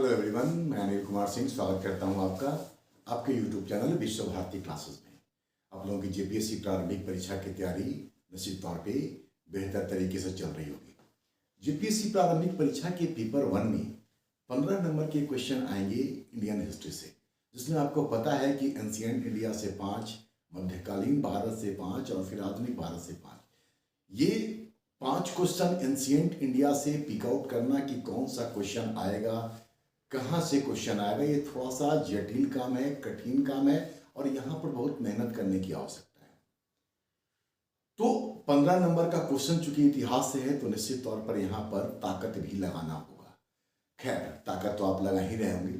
Hello everyone, मैं अनिल कुमार सिंह स्वागत करता हूं आपका आपके यूट्यूब चैनल विश्व भारती क्लासेस में। आप लोगों की जेपीएससी प्रारंभिक परीक्षा की तैयारी निश्चित तौर पे बेहतर तरीके से चल रही होगी। जेपीएससी प्रारंभिक परीक्षा के पेपर 1 में 15 नंबर के क्वेश्चन आएंगे इंडियन हिस्ट्री से, जिसमें आपको पता है कि एंशिएंट इंडिया से 5, मध्यकालीन भारत से 5 और फिर आधुनिक भारत से 5। ये 5 क्वेश्चन एंशिएंट इंडिया से पिक आउट करना कि कौन सा क्वेश्चन आएगा, कहाँ से क्वेश्चन आएगा, ये थोड़ा सा जटिल काम है, कठिन काम है और यहाँ पर बहुत मेहनत करने की आवश्यकता है। तो 15 नंबर का क्वेश्चन चूंकि इतिहास से है तो निश्चित तौर पर यहाँ पर ताकत भी लगाना होगा। खैर, ताकत तो आप लगा ही रहे होंगे।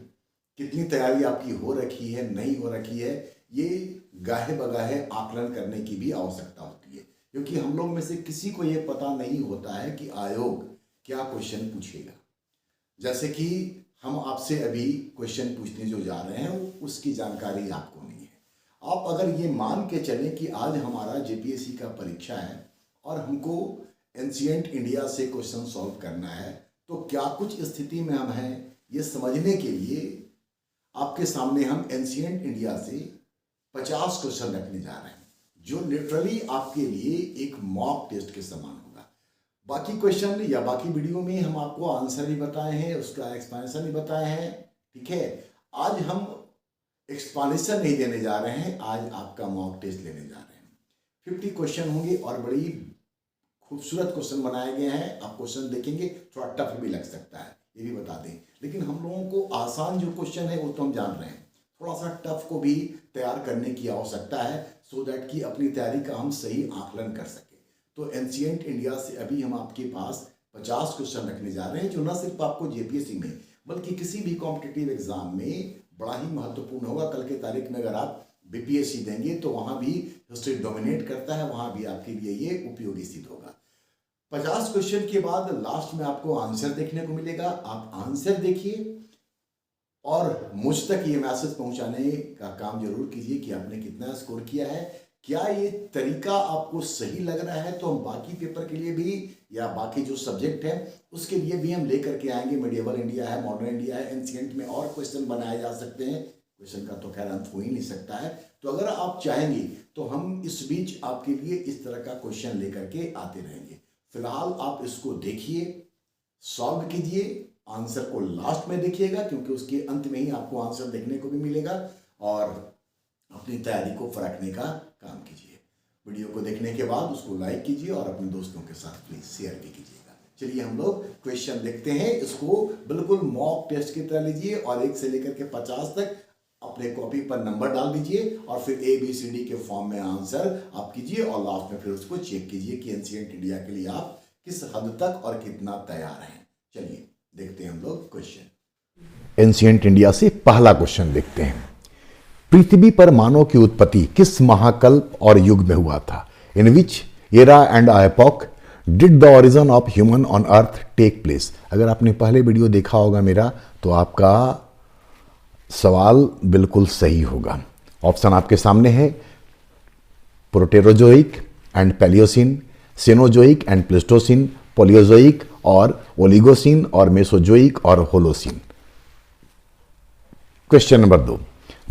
कितनी तैयारी आपकी हो रखी है, नहीं हो रखी है, ये गाहे बगाहे आकलन करने की भी आवश्यकता होती है, क्योंकि हम लोग में से किसी को ये पता नहीं होता है कि आयोग क्या क्वेश्चन पूछेगा। जैसे कि हम आपसे अभी क्वेश्चन पूछने जो जा रहे हैं उसकी जानकारी आपको नहीं है। आप अगर ये मान के चलें कि आज हमारा जेपीएससी का परीक्षा है और हमको एंशिएंट इंडिया से क्वेश्चन सॉल्व करना है, तो क्या कुछ स्थिति में हम हैं ये समझने के लिए आपके सामने हम एंशिएंट इंडिया से 50 क्वेश्चन रखने जा रहे हैं, जो लिटरली आपके लिए एक मॉक टेस्ट के समान होगा। बाकी क्वेश्चन या बाकी वीडियो में हम आपको आंसर ही बताए हैं, उसका एक्सप्लेनेशन ही बताए हैं, ठीक है। आज हम एक्सप्लेनेशन नहीं देने जा रहे हैं, आज आपका मॉक टेस्ट लेने जा रहे हैं। 50 क्वेश्चन होंगे और बड़ी खूबसूरत क्वेश्चन बनाए गए हैं। आप क्वेश्चन देखेंगे, थोड़ा टफ भी लग सकता है, ये भी बता दें, लेकिन हम लोगों को आसान जो क्वेश्चन है वो तो हम जान रहे हैं, थोड़ा सा टफ को भी तैयार करने की आवश्यकता है, सो दैट कि अपनी तैयारी का हम सही आकलन कर सकें। तो एंशिएंट इंडिया से अभी हम आपके पास 50 क्वेश्चन रखने जा रहे हैं, जो न सिर्फ आपको जेपीएससी में बल्कि किसी भी कॉम्पिटिटिव एग्जाम में बड़ा ही महत्वपूर्ण होगा। कल के तारीख में अगर आप बीपीएससी देंगे तो वहां भी हिस्ट्री डोमिनेट करता है, वहां भी आपके लिए ये उपयोगी सिद्ध होगा। 50 क्वेश्चन के बाद लास्ट में आपको आंसर देखने को मिलेगा। आप आंसर देखिए और मुझ तक ये मैसेज पहुंचाने का काम जरूर कीजिए कि आपने कितना स्कोर किया है। क्या ये तरीका आपको सही लग रहा है तो हम बाकी पेपर के लिए भी या बाकी जो सब्जेक्ट है उसके लिए भी हम लेकर के आएंगे। मेडिएवल इंडिया है, मॉडर्न इंडिया है, एंशिएंट में और क्वेश्चन बनाए जा सकते हैं। क्वेश्चन का तो खैर अंत हो ही नहीं सकता है। तो अगर आप चाहेंगे तो हम इस बीच आपके लिए इस तरह का क्वेश्चन लेकर के आते रहेंगे। फिलहाल आप इसको देखिए, सॉल्व कीजिए, आंसर को लास्ट में देखिएगा, क्योंकि उसके अंत में ही आपको आंसर देखने को भी मिलेगा, और अपनी तैयारी को फरकने का काम कीजिए। वीडियो को देखने के बाद उसको लाइक कीजिए और अपने दोस्तों के साथ प्लीज शेयर भी कीजिएगा। चलिए हम लोग क्वेश्चन देखते हैं। इसको बिल्कुल मॉक टेस्ट की तरह लीजिए और 1 से लेकर के 50 तक अपने कॉपी पर नंबर डाल दीजिए और फिर ABCD के फॉर्म में आंसर आप कीजिए और लास्ट में फिर उसको चेक कीजिए कि एंशिएंट इंडिया के लिए आप किस हद तक और कितना तैयार हैं। चलिए देखते हैं हम लोग क्वेश्चन। एंशिएंट इंडिया से पहला क्वेश्चन देखते हैं। पृथ्वी पर मानव की उत्पत्ति किस महाकल्प और युग में हुआ था? In which era and epoch did the origin of human on earth take place? अगर आपने पहले वीडियो देखा होगा मेरा तो आपका सवाल बिल्कुल सही होगा। ऑप्शन आपके सामने है, Proterozoic and Palaeocene, Cenozoic and Pleistocene, Palaeozoic और ओलिगोसिन और मेसोजोइक और होलोसिन। क्वेश्चन नंबर 2,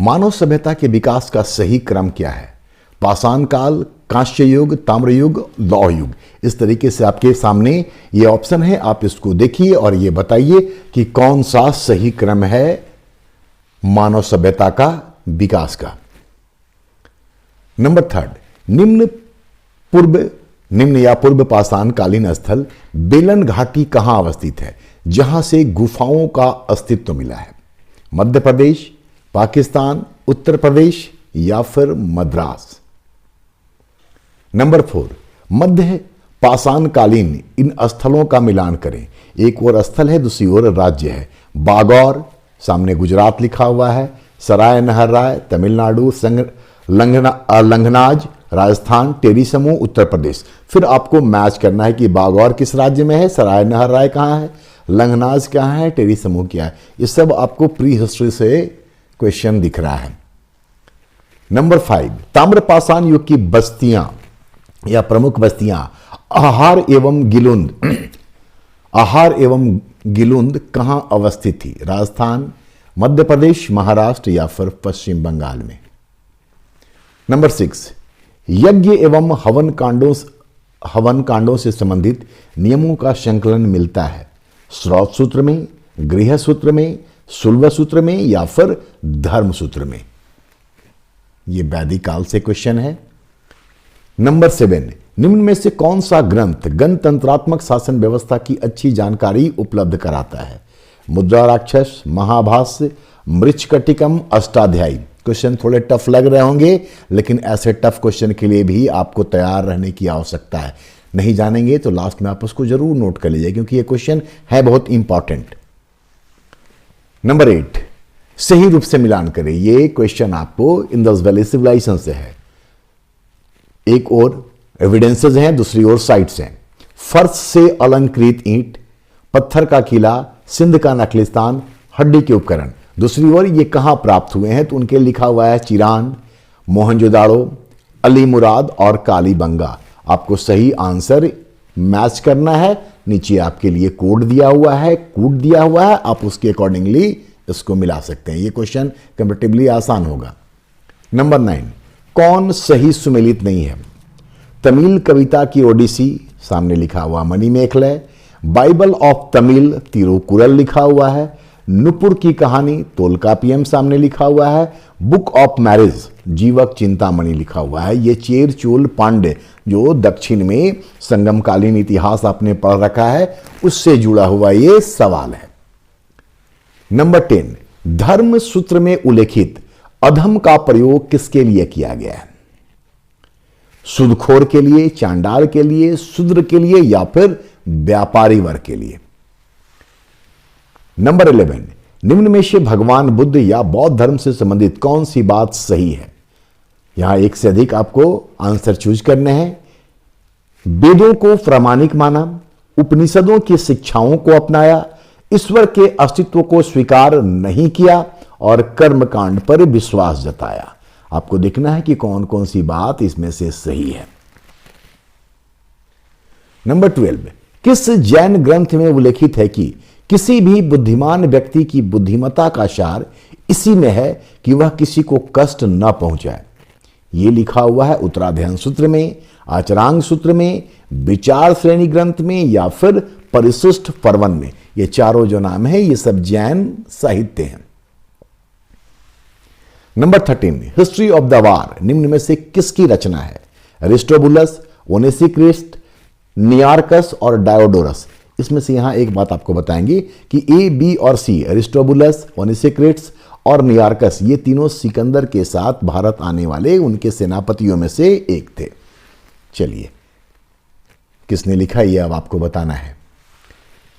मानव सभ्यता के विकास का सही क्रम क्या है? पाषाण काल, कांस्य युग, ताम्र युग, लौह युग। इस तरीके से आपके सामने ये ऑप्शन है, आप इसको देखिए और ये बताइए कि कौन सा सही क्रम है मानव सभ्यता का विकास का। नंबर 3, निम्न या पूर्व पाषाण कालीन स्थल बेलन घाटी कहां अवस्थित है जहां से गुफाओं का अस्तित्व मिला है? मध्य प्रदेश, पाकिस्तान, उत्तर प्रदेश या फिर मद्रास? नंबर 4, मध्य पाषाणकालीन इन स्थलों का मिलान करें। एक और स्थल है, दूसरी ओर राज्य है। बागौर, सामने गुजरात लिखा हुआ है, सराय नहरराय तमिलनाडु, लंघनाज राजस्थान, टेरी समूह उत्तर प्रदेश। फिर आपको मैच करना है कि बागौर किस राज्य में है, सराय नहरराय कहाँ है, लंघनाज कहाँ है, टेरी समूह क्या है। ये सब आपको प्री हिस्ट्री से क्वेश्चन दिख रहा है। नंबर 5, ताम्रपाषाण युग की बस्तियां या प्रमुख बस्तियां आहार एवं गिलुंद कहां अवस्थित थी? राजस्थान, मध्य प्रदेश, महाराष्ट्र या फिर पश्चिम बंगाल में? नंबर 6, यज्ञ एवं हवन कांडों से संबंधित नियमों का संकलन मिलता है श्रौत सूत्र में, गृह सूत्र में, शुल्ब सूत्र में या फिर धर्म सूत्र में? यह वैदिक काल से क्वेश्चन है। नंबर 7, निम्न में से कौन सा ग्रंथ गणतंत्रात्मक शासन व्यवस्था की अच्छी जानकारी उपलब्ध कराता है? मुद्रा राक्षस, महाभाष्य, मृच्छकटिकम, अष्टाध्यायी। क्वेश्चन थोड़े टफ लग रहे होंगे, लेकिन ऐसे टफ क्वेश्चन के लिए भी आपको तैयार रहने की आवश्यकता है। नहीं जानेंगे तो लास्ट में आप उसको जरूर नोट कर लीजिए, क्योंकि ये क्वेश्चन है बहुत इंपॉर्टेंट। नंबर 8, सही रूप से मिलान करें। ये क्वेश्चन आपको इंडस वैली सिविलाइजेशन से है। एक और एविडेंसेस हैं, दूसरी ओर साइट्स हैं। फर्श से अलंकृत ईंट, पत्थर का किला, सिंध का नखलिस्तान, हड्डी के उपकरण। दूसरी ओर ये कहां प्राप्त हुए हैं? तो उनके लिखा हुआ है चिरान, मोहनजोदाड़ो, अली मुराद और कालीबंगा। आपको सही आंसर मैच करना है। नीचे आपके लिए कोड दिया हुआ है, कूट दिया हुआ है, आप उसके अकॉर्डिंगली इसको मिला सकते हैं। ये क्वेश्चन कंपैरेटिवली आसान होगा। नंबर 9, कौन सही सुमेलित नहीं है? तमिल कविता की ओडिसी, सामने लिखा हुआ मणिमेखले। बाइबल ऑफ तमिल, तिरुकुरल लिखा हुआ है। नुपुर की कहानी, तोलकापियम, सामने लिखा हुआ है। बुक ऑफ मैरिज, जीवक चिंतामणि लिखा हुआ है। ये चेर चोल पांडे, जो दक्षिण में संगमकालीन इतिहास आपने पढ़ रखा है, उससे जुड़ा हुआ ये सवाल है। नंबर 10, धर्म सूत्र में उल्लेखित अधम का प्रयोग किसके लिए किया गया है? सूदखोर के लिए, चांडाल के लिए, शूद्र के लिए या फिर व्यापारी वर्ग के लिए? नंबर 11, निम्न में से भगवान बुद्ध या बौद्ध धर्म से संबंधित कौन सी बात सही है? यहां एक से अधिक आपको आंसर चूज करने हैं। वेदों को प्रामाणिक माना, उपनिषदों की शिक्षाओं को अपनाया, ईश्वर के अस्तित्व को स्वीकार नहीं किया और कर्मकांड पर विश्वास जताया। आपको देखना है कि कौन कौन सी बात इसमें से सही है। नंबर 12, किस जैन ग्रंथ में उल्लेखित है कि किसी भी बुद्धिमान व्यक्ति की बुद्धिमत्ता का सार इसी में है कि वह किसी को कष्ट न पहुंचाए? यह लिखा हुआ है उत्तराध्ययन सूत्र में, आचरांग सूत्र में, विचार श्रेणी ग्रंथ में या फिर परिशिष्ट पर्वन में। ये चारों जो नाम है ये सब जैन साहित्य हैं। Number 13, history of the war निम्न में से किसकी रचना है? अरिस्टोबुलस, ओनेसिक्रिस्ट, नियार्कस और डायोडोरस। इसमें से यहां एक बात आपको बताएंगे कि ए, बी और सी, अरिस्टोबुलस, ओनेसिक्रिस्ट और नियार्कस, ये तीनों सिकंदर के साथ भारत आने वाले उनके सेनापतियों में से एक थे। चलिए, किसने लिखा ये अब आपको बताना है।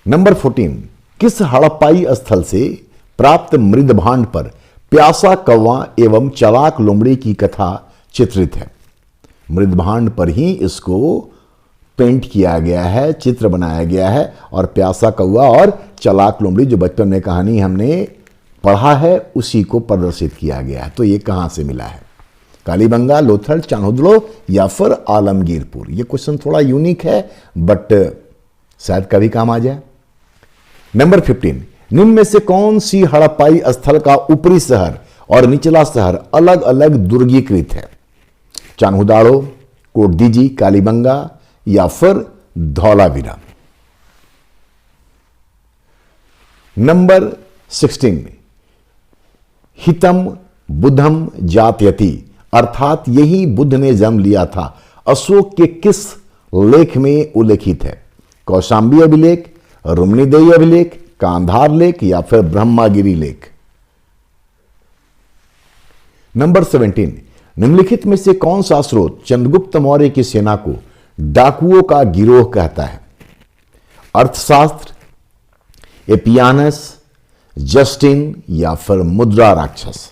नंबर 14, किस हड़प्पाई स्थल से प्राप्त मृदभांड पर प्यासा कौवा एवं चालाक लोमड़ी की कथा चित्रित है? मृदभांड पर ही इसको पेंट किया गया है, चित्र बनाया गया है। और प्यासा कौवा और चालाक लोमड़ी जो बचपन में कहानी हमने पढ़ा है, उसी को प्रदर्शित किया गया है। तो ये कहां से मिला है? कालीबंगा, लोथल, चान्होदलो या फिर आलमगीरपुर? ये क्वेश्चन थोड़ा यूनिक है, बट शायद कभी काम आ जाए। नंबर 15, निम्न में से कौन सी हड़प्पाई स्थल का ऊपरी शहर और निचला शहर अलग अलग दुर्गीकृत है? चान्होदाड़ो, कोटदीजी, कालीबंगा या फिर धौलावीरा? नंबर 16, हितम बुद्धम जात्यति, अर्थात यही बुद्ध ने जन्म लिया था, अशोक के किस लेख में उल्लेखित है? कौशांबी अभिलेख, रुम्नीदेही अभिलेख, कांधार लेख या फिर ब्रह्मागिरी लेख? नंबर 17, निम्नलिखित में से कौन सा स्रोत चंद्रगुप्त मौर्य की सेना को डाकुओं का गिरोह कहता है? अर्थशास्त्र, एपियानस, जस्टिन या फिर मुद्रा राक्षस?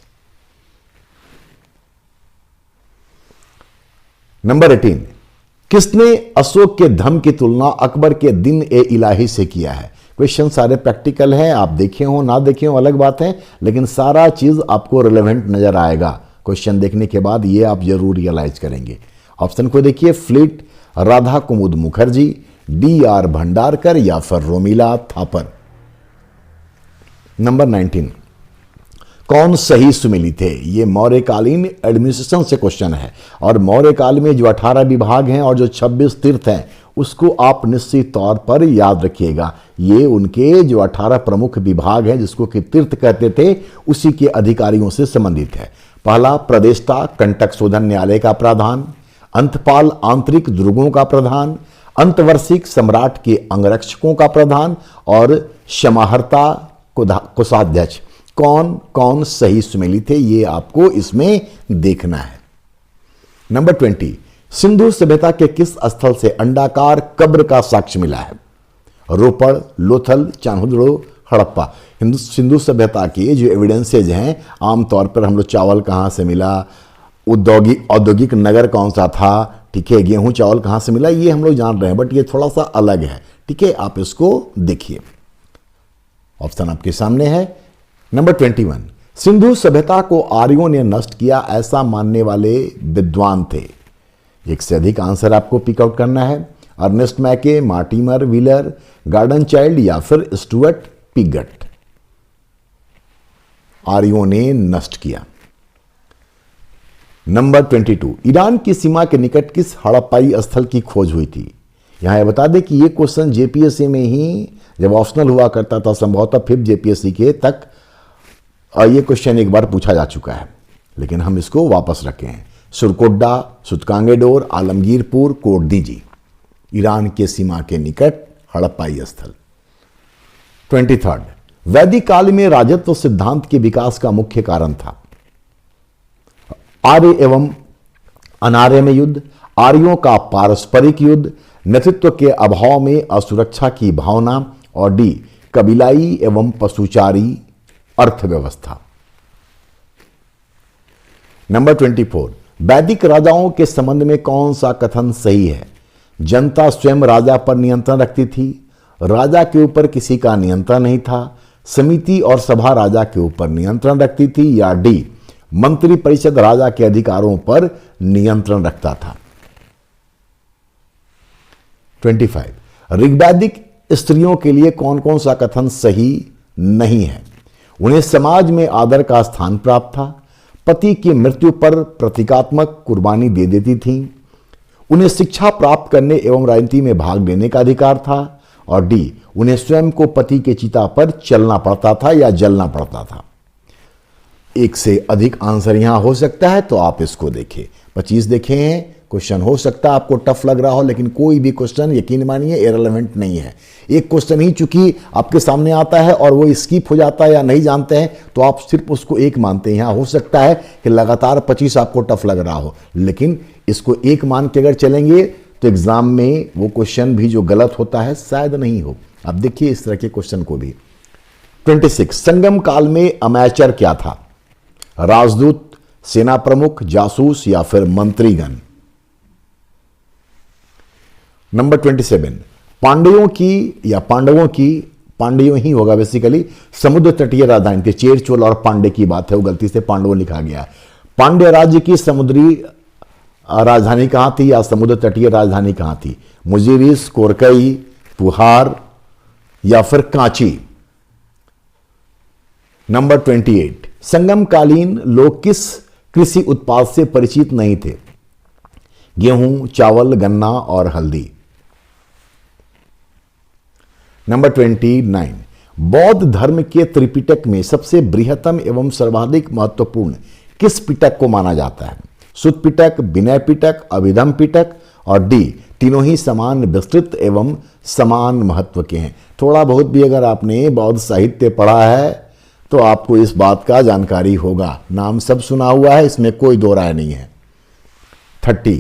नंबर 18, किसने अशोक के धम की तुलना अकबर के दिन ए इलाही से किया है? क्वेश्चन सारे प्रैक्टिकल हैं, आप देखे हो ना देखे हो अलग बात है, लेकिन सारा चीज आपको रिलेवेंट नजर आएगा। क्वेश्चन देखने के बाद ये आप जरूर रियलाइज करेंगे। ऑप्शन को देखिए, फ्लिट, राधा कुमुद मुखर्जी, डी आर भंडारकर या फिर रोमिला थापर? नंबर 19, कौन सही सुमेली थे? ये मौर्यकालीन एडमिनिस्ट्रेशन से क्वेश्चन है और मौर्य काल में जो 18 विभाग हैं और जो 26 तीर्थ हैं उसको आप निश्चित तौर पर याद रखिएगा। ये उनके जो 18 प्रमुख विभाग हैं जिसको कि तीर्थ कहते थे उसी के अधिकारियों से संबंधित है। पहला प्रदेष्टा कंटक शोधन न्यायालय का प्रधान, अंतपाल आंतरिक दुर्गों का प्रधान, अंतवर्षिक सम्राट के अंगरक्षकों का प्रधान और समाहर्ता कोषाध्यक्ष। कौन कौन सही सुमेली थे ये आपको इसमें देखना है। नंबर 20, सिंधु सभ्यता के किस स्थल से अंडाकार कब्र का साक्ष्य मिला है? रोपड़, लोथल, चान्होदड़ो, हड़प्पा। सिंधु सभ्यता के जो एविडेंसेज हैं आमतौर पर हम लोग चावल कहाँ से मिला, औद्योगिक नगर कौन सा था, ठीक है, गेहूं चावल कहाँ से मिला, ये हम लोग जान रहे हैं, बट ये थोड़ा सा अलग है, ठीक है, आप इसको देखिए। ऑप्शन आपके सामने है। नंबर 21, सिंधु सभ्यता को आर्यों ने नष्ट किया ऐसा मानने वाले विद्वान थे? एक से अधिक आंसर आपको पिक आउट करना है। अर्नेस्ट मैके, मार्टिमर व्हीलर, गार्डन चाइल्ड या फिर स्टुअर्ट पिगट। आर्यों ने नष्ट किया। नंबर 22, ईरान की सीमा के निकट किस हड़प्पाई स्थल की खोज हुई थी? यहां यह बता दें कि यह क्वेश्चन जेपीएससी में ही जब ऑप्शनल हुआ करता था संभवतः 5th जेपीएससी के तक ये क्वेश्चन एक बार पूछा जा चुका है, लेकिन हम इसको वापस रखे हैं। सुरकोड्डा, सुतकांगेडोर, आलमगीरपुर, कोटदीजी। ईरान के सीमा के निकट हड़प्पाई स्थल। 23, वैदिक काल में राजत्व सिद्धांत के विकास का मुख्य कारण था? आर्य एवं अनार्य में युद्ध, आर्यों का पारस्परिक युद्ध, नेतृत्व के अभाव में असुरक्षा की भावना और डी कबीलाई एवं पशुचारी अर्थव्यवस्था। नंबर 24, वैदिक राजाओं के संबंध में कौन सा कथन सही है? जनता स्वयं राजा पर नियंत्रण रखती थी, राजा के ऊपर किसी का नियंत्रण नहीं था, समिति और सभा राजा के ऊपर नियंत्रण रखती थी, या डी मंत्री परिषद राजा के अधिकारों पर नियंत्रण रखता था। 25, ऋग्वैदिक स्त्रियों के लिए कौन कौन सा कथन सही नहीं है? उन्हें समाज में आदर का स्थान प्राप्त था, पति की मृत्यु पर प्रतीकात्मक कुर्बानी दे देती थीं, उन्हें शिक्षा प्राप्त करने एवं राजनीति में भाग लेने का अधिकार था, और डी उन्हें स्वयं को पति के चिता पर चलना पड़ता था या जलना पड़ता था। एक से अधिक आंसर यहां हो सकता है तो आप इसको देखिए। 25 देखे हैं, क्वेश्चन हो सकता है आपको टफ लग रहा हो, लेकिन कोई भी क्वेश्चन यकीन मानिए इररिलेवेंट नहीं है। एक क्वेश्चन ही चूंकि आपके सामने आता है और वो स्किप हो जाता है या नहीं जानते हैं तो आप सिर्फ उसको एक मानते हैं। यहां हो सकता है कि लगातार 25 आपको टफ लग रहा हो, लेकिन इसको एक मान के अगर चलेंगे तो एग्जाम में वो क्वेश्चन भी जो गलत होता है शायद नहीं हो। अब देखिए इस तरह के क्वेश्चन को भी। 26, संगम काल में अमैचर क्या था? राजदूत, सेना प्रमुख, जासूस या फिर मंत्रीगण। नंबर 27, पांड्यों ही होगा बेसिकली, समुद्र तटीय राजधानी थी। चेर, चोल और पांडे की बात है, वो गलती से पांडवों लिखा गया। पांड्य राज्य की समुद्री राजधानी कहां थी या समुद्र तटीय राजधानी कहां थी? मुजीरिस, कोरकई, पुहार या फिर कांची। नंबर 28, संगमकालीन लोग किस कृषि उत्पाद से परिचित नहीं थे? गेहूं, चावल, गन्ना और हल्दी। नंबर 29, बौद्ध धर्म के त्रिपिटक में सबसे बृहत्तम एवं सर्वाधिक महत्वपूर्ण किस पिटक को माना जाता है? सुत्त पिटक, विनय पिटक, अभिधम पिटक और डी तीनों ही समान विस्तृत एवं समान महत्व के हैं। थोड़ा बहुत भी अगर आपने बौद्ध साहित्य पढ़ा है तो आपको इस बात का जानकारी होगा। नाम सब सुना हुआ है, इसमें कोई दो राय नहीं है। 30,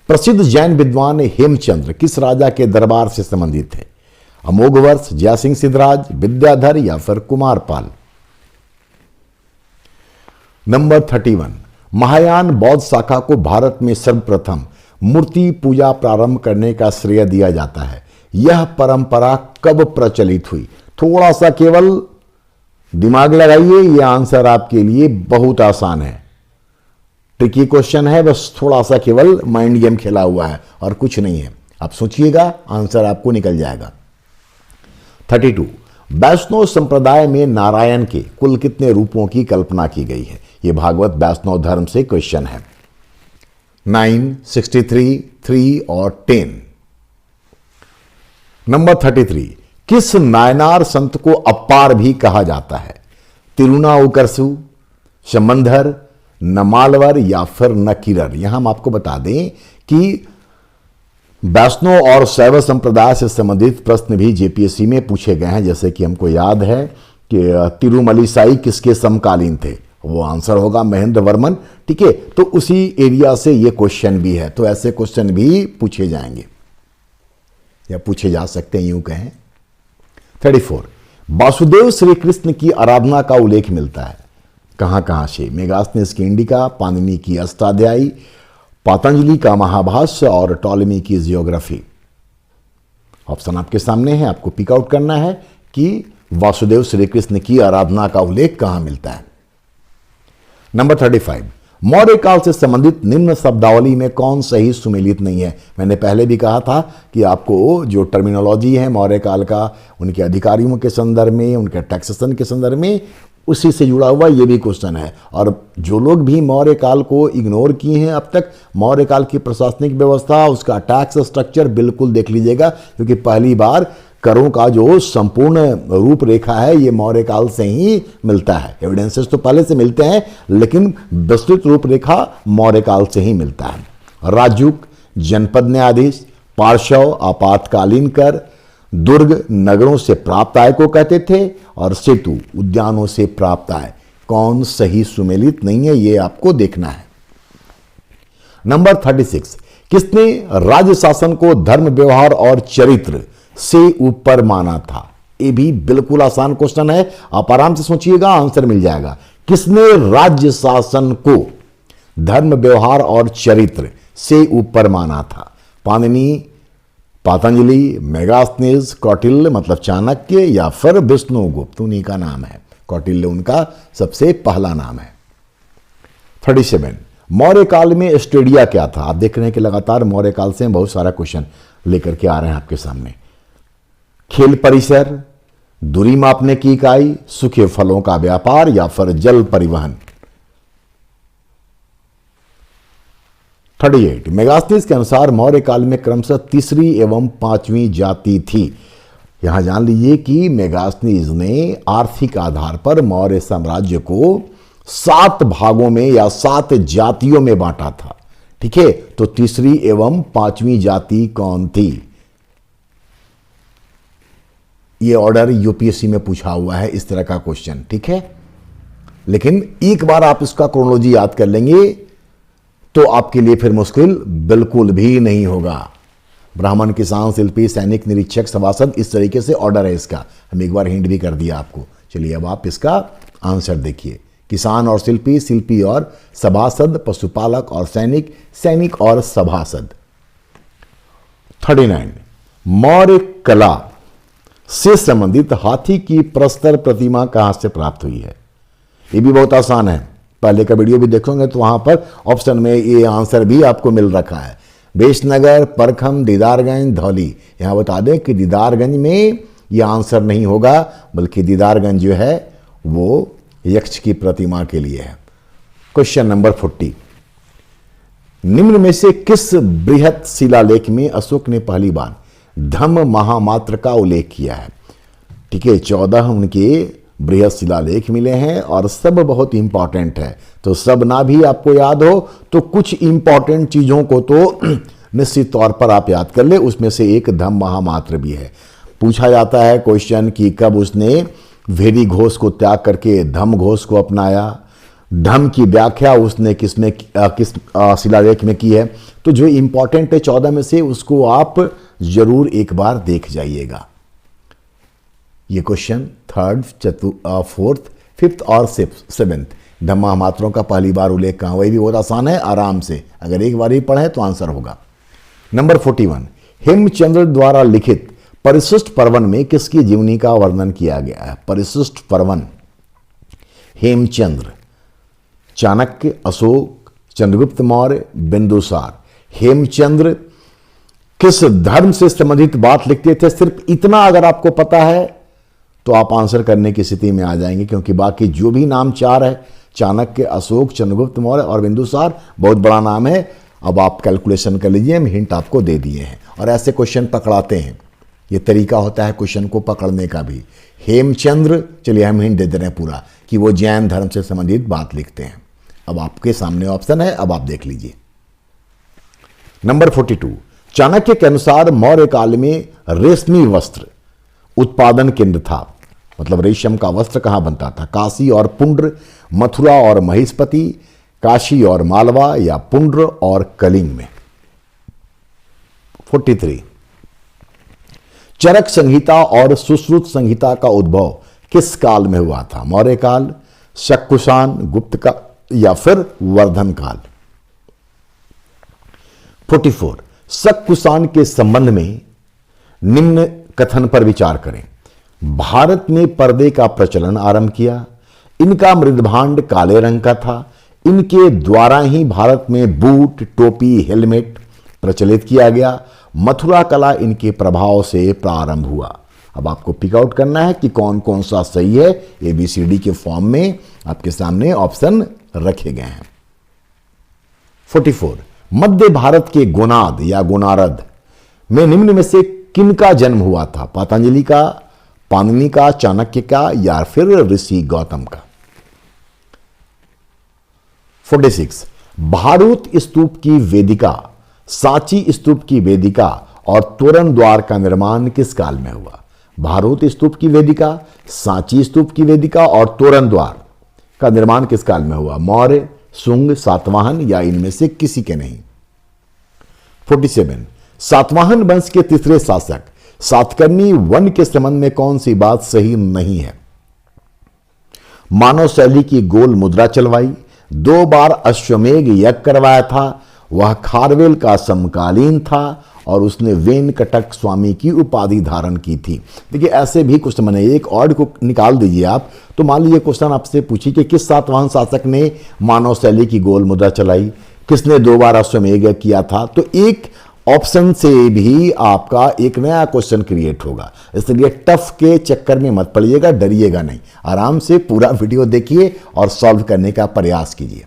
प्रसिद्ध जैन विद्वान हेमचंद्र किस राजा के दरबार से संबंधित थे? अमोघवर्ष, जयसिंह सिद्धराज, विद्याधर या फिर कुमारपाल। नंबर 31, महायान बौद्ध शाखा को भारत में सर्वप्रथम मूर्ति पूजा प्रारंभ करने का श्रेय दिया जाता है। यह परंपरा कब प्रचलित हुई? थोड़ा सा केवल दिमाग लगाइए, यह आंसर आपके लिए बहुत आसान है। ट्रिकी क्वेश्चन है, बस थोड़ा सा केवल माइंड गेम खेला हुआ है और कुछ नहीं है। आप सोचिएगा, आंसर आपको निकल जाएगा। 32, वैष्णव संप्रदाय में नारायण के कुल कितने रूपों की कल्पना की गई है? यह भागवत वैष्णव धर्म से क्वेश्चन है। 9, 63, 3 और 10। नंबर 33, किस नायनार संत को अपार भी कहा जाता है? तिरुनाउकरसु, शमंधर, नमालवर या फिर नकीरर? यहां हम आपको बता दें कि वैष्णव और शैव संप्रदाय से संबंधित प्रश्न भी जेपीएससी में पूछे गए हैं। जैसे कि हमको याद है कि तिरुमलिसाई किसके समकालीन थे? वो आंसर होगा महेंद्र वर्मन। ठीक है, तो उसी एरिया से ये क्वेश्चन भी है, तो ऐसे क्वेश्चन भी पूछे जाएंगे या पूछे जा सकते हैं, यूं कहें। 34, वासुदेव श्री कृष्ण की आराधना का उल्लेख मिलता है कहां कहां से? मेगास्थनीज की इंडिका, पाणिनि की अष्टाध्यायी, पतंजलि का महाभाष्य और टॉलेमी की जियोग्राफी। ऑप्शन आपके सामने है, आपको पिक आउट करना है कि वासुदेव श्री कृष्ण की आराधना का उल्लेख कहां मिलता है। नंबर 35, मौर्य काल से संबंधित निम्न शब्दावली में कौन सही सुमेलित नहीं है? मैंने पहले भी कहा था कि आपको जो टर्मिनोलॉजी है मौर्य काल का, उनके अधिकारियों के संदर्भ में, उनके टैक्सेशन के संदर्भ में, उसी से जुड़ा हुआ ये भी क्वेश्चन है। और जो लोग भी मौर्य काल को इग्नोर किए हैं अब तक, मौर्य काल की प्रशासनिक व्यवस्था, उसका टैक्स स्ट्रक्चर बिल्कुल देख लीजिएगा, क्योंकि पहली बार करों का जो संपूर्ण रूपरेखा है ये मौर्य काल से ही मिलता है। एविडेंसेस तो पहले से मिलते हैं, लेकिन विस्तृत रूपरेखा मौर्य काल से ही मिलता है। राजूक, जनपद न्यायाधीश, पार्श्व आपातकालीन कर, दुर्ग नगरों से प्राप्त आय को कहते थे, और सेतु उद्यानों से प्राप्त आय। कौन सही सुमेलित नहीं है ये आपको देखना है। नंबर 36, किसने राज्य शासन को धर्म, व्यवहार और चरित्र से ऊपर माना था? ये भी बिल्कुल आसान क्वेश्चन है, आप आराम से सोचिएगा, आंसर मिल जाएगा। किसने राज्य शासन को धर्म, व्यवहार और चरित्र से ऊपर माना था? पाणिनि, पतंजलि, मेगास्थनीज, कौटिल्य मतलब चाणक्य, या फिर विष्णुगुप्त? उन्हीं का नाम है, कौटिल्य उनका सबसे पहला नाम है। 37, मौर्य काल में स्टेडिया क्या था? आप देख रहे हैं कि लगातार मौर्य काल से बहुत सारा क्वेश्चन लेकर के आ रहे हैं आपके सामने। खेल परिसर, दूरी मापने की इकाई, सूखे फलों का व्यापार, या फिर जल परिवहन? 38, मेगास्थनीज के अनुसार मौर्य काल में क्रमशः तीसरी एवं पांचवी जाति थी। यहां जान लीजिए कि मेगास्थनीज ने आर्थिक आधार पर मौर्य साम्राज्य को 7 भागों में या 7 जातियों में बांटा था। ठीक है, तो तीसरी एवं पांचवी जाति कौन थी? ये ऑर्डर यूपीएससी में पूछा हुआ है, इस तरह का क्वेश्चन। ठीक है, लेकिन एक बार आप इसका क्रोनोलॉजी याद कर लेंगे तो आपके लिए फिर मुश्किल बिल्कुल भी नहीं होगा। ब्राह्मण, किसान, शिल्पी, सैनिक, निरीक्षक, सभासद, इस तरीके से ऑर्डर है इसका। हम एक बार हिंट भी कर दिया आपको। चलिए अब आप इसका आंसर देखिए। किसान और शिल्पी, शिल्पी और सभासद, पशुपालक और सैनिक, सैनिक और सभासद। 39, मौर्य कला से संबंधित हाथी की प्रस्तर प्रतिमा कहां से प्राप्त हुई है? ये भी बहुत आसान है, पहले का वीडियो भी देखोगे तो वहां पर ऑप्शन में ये आंसर भी आपको मिल रखा है। बेशनगर, परखम, दीदारगंज, धौली। यहां बता दें कि दीदारगंज में ये आंसर नहीं होगा, बल्कि दीदारगंज जो है वो यक्ष की प्रतिमा के लिए है। क्वेश्चन नंबर 40, निम्न में से किस बृहत शिलालेख में अशोक ने पहली बार धम्म महामात्र का उल्लेख किया है? ठीक है, 14 उनके बृहत शिलालेख मिले हैं और सब बहुत इंपॉर्टेंट है। तो सब ना भी आपको याद हो तो कुछ इंपॉर्टेंट चीजों को तो निश्चित तौर पर आप याद कर ले। उसमें से एक धम्म महामात्र भी है। पूछा जाता है क्वेश्चन कि कब उसने भेरी घोष को त्याग करके धम्म घोष को अपनाया, धम्म की व्याख्या उसने किस शिलालेख में की है। तो जो इंपॉर्टेंट है 14 में से, उसको आप जरूर एक बार देख जाइएगा। ये क्वेश्चन 3rd, 4th, 5th और 7th धम्म महामात्रों का पहली बार उल्लेख कहां? वही भी बहुत आसान है, आराम से अगर एक बार ही पढ़े तो आंसर होगा। नंबर 41, हेमचंद्र द्वारा लिखित परिशिष्ट पर्वन में किसकी जीवनी का वर्णन किया गया है? परिशिष्ट पर्वन, हेमचंद्र, चाणक्य, अशोक, चंद्रगुप्त मौर्य, बिंदुसार। हेमचंद्र किस धर्म से संबंधित बात लिखते थे? सिर्फ इतना अगर आपको पता है तो आप आंसर करने की स्थिति में आ जाएंगे, क्योंकि बाकी जो भी नाम चार है, चाणक्य, अशोक, चंद्रगुप्त मौर्य और बिंदुसार, बहुत बड़ा नाम है। अब आप कैलकुलेशन कर लीजिए, हम हिंट आपको दे दिए हैं और ऐसे क्वेश्चन पकड़ाते हैं। ये तरीका होता है क्वेश्चन को पकड़ने का भी। हेमचंद्र, चलिए हम हिंट दे दे रहे हैं पूरा कि वो जैन धर्म से संबंधित बात लिखते हैं। अब आपके सामने ऑप्शन है, अब आप देख लीजिए। नंबर 42, चाणक्य के अनुसार मौर्य काल में रेशमी वस्त्र उत्पादन केंद्र था, मतलब रेशम का वस्त्र कहां बनता था? काशी और पुंड्र, मथुरा और महिष्मति, काशी और मालवा, या पुंड्र और कलिंग में? 43, चरक संहिता और सुश्रुत संहिता का उद्भव किस काल में हुआ था? मौर्य काल, शक-कुषाण, गुप्त काल या फिर वर्धन काल? 44, शक-कुषाण के संबंध में निम्न कथन पर विचार करें। भारत ने पर्दे का प्रचलन आरंभ किया, इनका मृदभांड काले रंग का था, इनके द्वारा ही भारत में बूट, टोपी, हेलमेट प्रचलित किया गया, मथुरा कला इनके प्रभाव से प्रारंभ हुआ। अब आपको पिक आउट करना है कि कौन कौन सा सही है। ABCD के फॉर्म में आपके सामने ऑप्शन रखे गए हैं। 44, मध्य भारत के गोनाद या गोनारद में निम्न में से किनका जन्म हुआ था? पतंजलि का, पाणिनि का, चाणक्य का या फिर ऋषि गौतम का? 46, भारूत स्तूप की वेदिका, सांची स्तूप की वेदिका और तोरण द्वार का निर्माण किस काल में हुआ? भारूत स्तूप की वेदिका, सांची स्तूप की वेदिका और तोरण द्वार का निर्माण किस काल में हुआ? मौर्य, शुंग, सातवाहन या इनमें से किसी के नहीं? 47, सातवाहन वंश के तीसरे शासक सातकर्णी वन के संबंध में कौन सी बात सही नहीं है? मानव शैली की गोल मुद्रा चलवाई, 2 बार अश्वमेघ यज्ञ करवाया था, वह खारवेल का समकालीन था और उसने वेंकटक स्वामी की उपाधि धारण की थी। देखिए ऐसे भी क्वेश्चन बने, एक और को निकाल दीजिए आप। तो मान लीजिए क्वेश्चन आपसे पूछिए कि किस सातवाहन शासक ने मानव शैली की गोल मुद्रा चलाई, किसने 2 बार अश्वमेघ यज्ञ किया था, तो एक ऑप्शन से भी आपका एक नया क्वेश्चन क्रिएट होगा। इसलिए टफ के चक्कर में मत पड़िएगा, डरिएगा नहीं, आराम से पूरा वीडियो देखिए और सॉल्व करने का प्रयास कीजिए।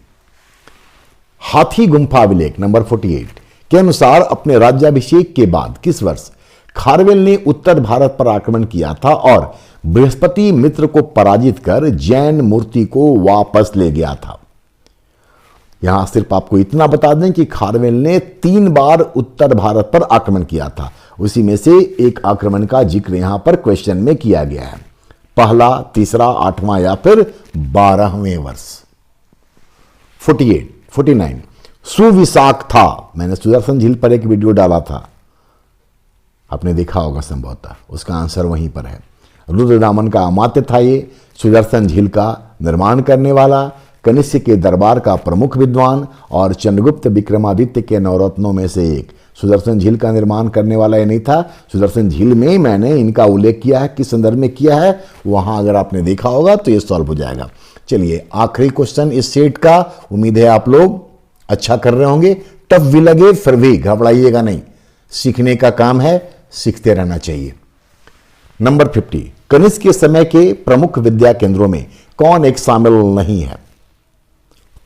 हाथी गुंफा अभिलेख नंबर 48 के अनुसार अपने राज्याभिषेक के बाद किस वर्ष खारवेल ने उत्तर भारत पर आक्रमण किया था और बृहस्पति मित्र को पराजित कर जैन मूर्ति को वापस ले गया था? यहां सिर्फ आपको इतना बता दें कि खारवेल ने 3 बार उत्तर भारत पर आक्रमण किया था, उसी में से एक आक्रमण का जिक्र यहां पर क्वेश्चन में किया गया है। पहला, तीसरा, 8वां या फिर 12वें वर्ष? 49, सुविशाख था, मैंने सुदर्शन झील पर एक वीडियो डाला था, आपने देखा होगा संभवतः, उसका आंसर वहीं पर है। रुद्रदामन का अमात्य था ये, सुदर्शन झील का निर्माण करने वाला, कनिष्क के दरबार का प्रमुख विद्वान और चंद्रगुप्त विक्रमादित्य के नवरत्नों में से एक। सुदर्शन झील का निर्माण करने वाला ये नहीं था। सुदर्शन झील में मैंने इनका उल्लेख किया है, किस संदर्भ में किया है, वहां अगर आपने देखा होगा तो ये सॉल्व हो जाएगा। चलिए आखिरी क्वेश्चन इस सेट का, उम्मीद है आप लोग अच्छा कर रहे होंगे। टफ भी लगे फिर भी घबराइएगा नहीं, सीखने का काम है, सीखते रहना चाहिए। नंबर 50, कनिष्क के समय के प्रमुख विद्या केंद्रों में कौन एक शामिल नहीं है?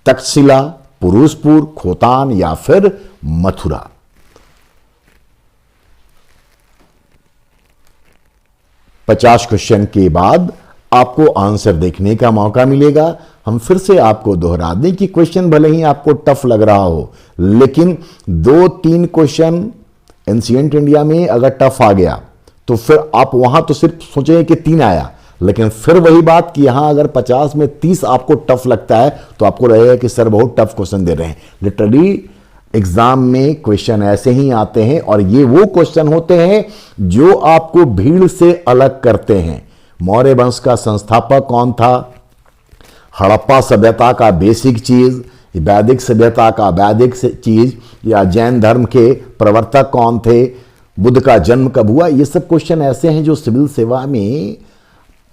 तक्षशिला, पुरुषपुर, खोतान या फिर मथुरा? पचास क्वेश्चन के बाद आपको आंसर देखने का मौका मिलेगा। हम फिर से आपको दोहरा दें कि क्वेश्चन भले ही आपको टफ लग रहा हो, लेकिन 2-3 क्वेश्चन एंशिएंट इंडिया में अगर टफ आ गया तो फिर आप वहां तो सिर्फ सोचेंगे कि 3 आया, लेकिन फिर वही बात कि यहां अगर 50 में 30 आपको टफ लगता है तो आपको लगेगा कि सर बहुत टफ क्वेश्चन दे रहे हैं। लिटरली एग्जाम में क्वेश्चन ऐसे ही आते हैं और ये वो क्वेश्चन होते हैं जो आपको भीड़ से अलग करते हैं। मौर्य वंश का संस्थापक कौन था? हड़प्पा सभ्यता का बेसिक चीज, वैदिक सभ्यता का वैदिक चीज, या जैन धर्म के प्रवर्तक कौन थे? बुद्ध का जन्म कब हुआ? ये सब क्वेश्चन ऐसे हैं जो सिविल सेवा में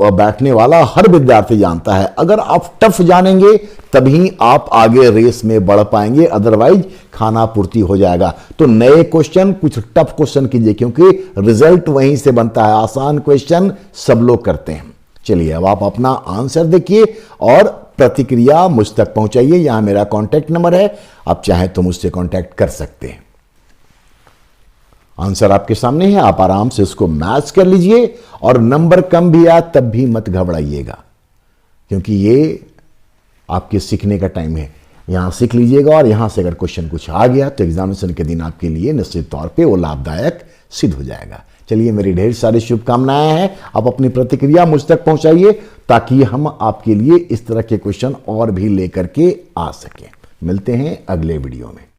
बैठने वाला हर विद्यार्थी जानता है। अगर आप टफ जानेंगे तभी आप आगे रेस में बढ़ पाएंगे, अदरवाइज खाना पूर्ति हो जाएगा। तो नए क्वेश्चन, कुछ टफ क्वेश्चन कीजिए, क्योंकि रिजल्ट वहीं से बनता है। आसान क्वेश्चन सब लोग करते हैं। चलिए अब आप अपना आंसर देखिए और प्रतिक्रिया मुझ तक पहुंचाइए। यहां मेरा कांटेक्ट नंबर है, आप चाहें तो मुझसे कांटेक्ट कर सकते हैं। आंसर आपके सामने है, आप आराम से इसको मैच कर लीजिए और नंबर कम भी आए तब भी मत घबराइएगा, क्योंकि ये आपके सीखने का टाइम है। यहां सीख लीजिएगा और यहां से अगर क्वेश्चन कुछ आ गया तो एग्जामिनेशन के दिन आपके लिए निश्चित तौर पे वो लाभदायक सिद्ध हो जाएगा। चलिए, मेरी ढेर सारी शुभकामनाएं हैं। आप अपनी प्रतिक्रिया मुझ तक पहुंचाइए ताकि हम आपके लिए इस तरह के क्वेश्चन और भी लेकर के आ सकें। मिलते हैं अगले वीडियो में।